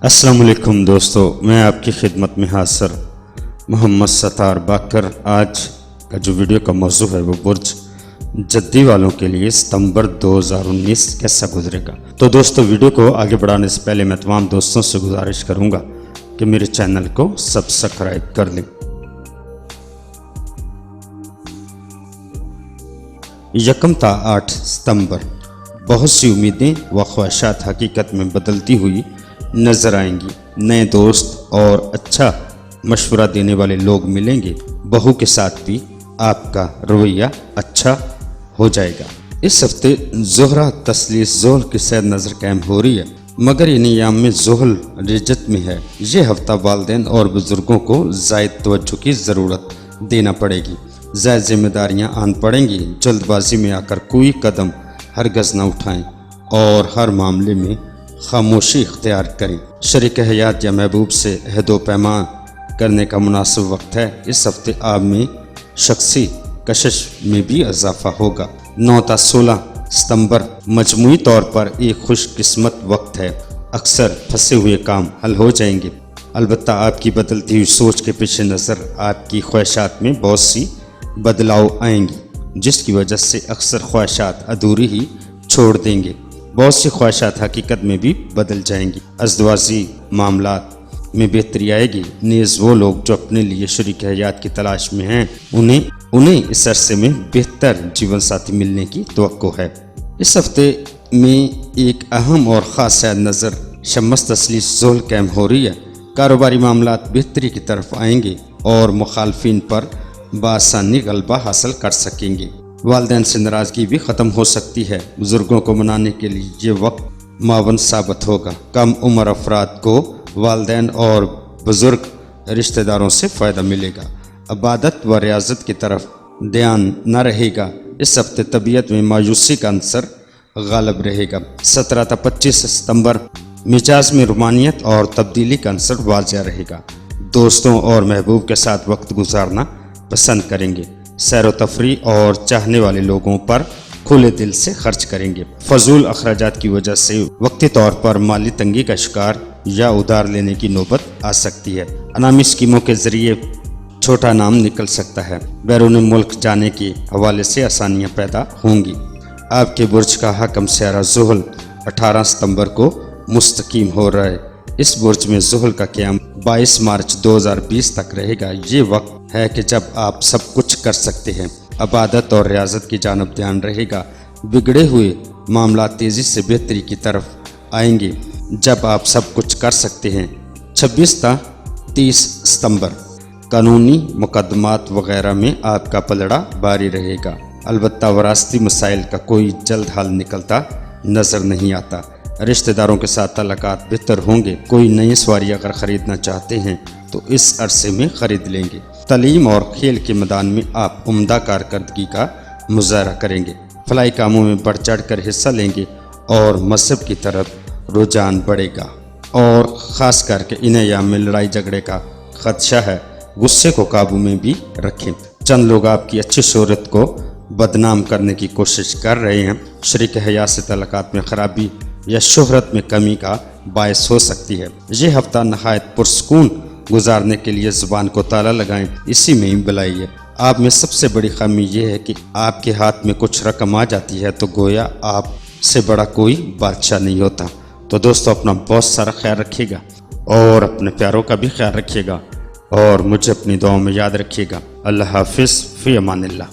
अस्सलाम वालेकुम दोस्तों, मैं आपकी खिदमत में हाजिर मोहम्मद सत्तार बाकर। आज का जो वीडियो का मौजू है वो बुर्ज जद्दी वालों के लिए सितंबर 2019 कैसा गुजरेगा। तो दोस्तों, वीडियो को आगे बढ़ाने से पहले मैं तमाम दोस्तों से गुजारिश करूंगा कि मेरे चैनल को सब्सक्राइब कर लें। यकम ता 8 सितंबर बहुत सी उम्मीदें व ख्वाहिशात हकीकत में बदलती हुई नज़र आएंगी। नए दोस्त और अच्छा मशवरा देने वाले लोग मिलेंगे। बहू के साथ भी आपका रवैया अच्छा हो जाएगा। इस हफ्ते ज़ोहरा तस्लीस ज़ोहल की सैर नज़र कायम हो रही है, मगर इन अयाम में ज़ोहल रिजत में है। ये हफ्ता वालिदैन और बुज़ुर्गों को ज़ायद तवज्जो की ज़रूरत देना पड़ेगी। ज़ायद जिम्मेदारियाँ आन पड़ेंगी। जल्दबाजी में आकर कोई कदम हरगज़ न उठाएं और हर मामले में खामोशी इख्तियार करें। शरीक हयात या महबूब से अहदो पैमान करने का मुनासिब वक्त है। इस हफ्ते आप में शख्सी कशिश में भी इजाफा होगा। 9 ता 16 सितंबर मजमूई तौर पर एक खुशकिस्मत वक्त है। अक्सर फंसे हुए काम हल हो जाएंगे। अलबत्ता आपकी बदलती हुई सोच के पेश नज़र आपकी ख्वाहिशात में बहुत सी बदलाव आएंगी, जिसकी वजह से अक्सर ख्वाहिशात अधूरी ही छोड़ देंगे। बहुत सी ख्वाहिशात हकीकत में भी बदल जाएंगी। अज़दवाजी मामलात में बेहतरी आएगी। नेज़ वो लोग जो अपने लिए शरीक हयात की तलाश में हैं, उन्हें इस अरसे में बेहतर जीवन साथी मिलने की तवक्को है। इस हफ्ते में एक अहम और ख़ास सैर नज़र शम्स तस्लीस ज़ोहल कायम हो रही है। कारोबारी मामलात बेहतरी की तरफ आएंगे और मुखालफिन पर बासानी गलबा हासिल कर सकेंगे। वालिदैन से नाराज़गी भी ख़त्म हो सकती है। बुज़ुर्गों को मनाने के लिए ये वक्त मावन साबित होगा। कम उम्र अफराद को वालिदैन और बुज़ुर्ग रिश्तेदारों से फ़ायदा मिलेगा। इबादत व रियाजत की तरफ ध्यान न रहेगा। इस हफ्ते तबीयत में मायूसी का अंसर गालिब रहेगा। 17 ता 25 सितंबर मिजाज में रुमानियत और तब्दीली का अंसर वाज़िह रहेगा। दोस्तों और महबूब के साथ वक्त गुजारना पसंद करेंगे। सैर व तफरी और चाहने वाले लोगों पर खुले दिल से खर्च करेंगे। फजूल अखराजात की वजह से वक्ती तौर पर माली तंगी का शिकार या उधार लेने की नौबत आ सकती है। अनामी स्कीमों के जरिए छोटा नाम निकल सकता है। बैरून मुल्क जाने के हवाले से आसानियाँ पैदा होंगी। आपके बुर्ज का हकम सियारा ज़ोहल 18 सितंबर को मुस्तकीम हो रहा है। इस बुर्ज में ज़ोहल का क़याम 22 मार्च 2020 तक रहेगा। ये वक्त है कि जब आप सब कुछ कर सकते हैं। इबादत और रियाजत की जानब ध्यान रहेगा। बिगड़े हुए मामला तेज़ी से बेहतरी की तरफ आएंगे जब आप सब कुछ कर सकते हैं। 26 ता 30 सितंबर कानूनी मुकदमात वगैरह में आपका पलड़ा भारी रहेगा। अलबत्ता वरासती मसाइल का कोई जल्द हल निकलता नज़र नहीं आता। रिश्तेदारों के साथ तल्लुकात बेहतर होंगे। कोई नई सवारी अगर ख़रीदना चाहते हैं तो इस अरसे में ख़रीद लेंगे। तालीम और खेल के मैदान में आप उम्दा कारकर्दगी का मुजाहरा करेंगे। फलाई कामों में बढ़ चढ़ कर हिस्सा लेंगे और मजहब की तरफ रुझान बढ़ेगा। और ख़ास करके इन अयाम में लड़ाई झगड़े का खदशा है। गुस्से को काबू में भी रखें। चंद लोग आपकी अच्छी शोहरत को बदनाम करने की कोशिश कर रहे हैं। शरीक हयात से तल्लुकात में ख़राबी या शोहरत में कमी का बायस हो सकती है। ये हफ्ता नहायत पुरसकून गुजारने के लिए ज़ुबान को ताला लगाएं, इसी में ही भलाई है। आप में सबसे बड़ी खामी यह है कि आपके हाथ में कुछ रकम आ जाती है तो गोया आप से बड़ा कोई बादशाह नहीं होता। तो दोस्तों, अपना बहुत सारा ख्याल रखिएगा और अपने प्यारों का भी ख्याल रखिएगा और मुझे अपनी दुआओं में याद रखिएगा। अल्लाह हाफिज़, फ़ी अमानिल्लाह।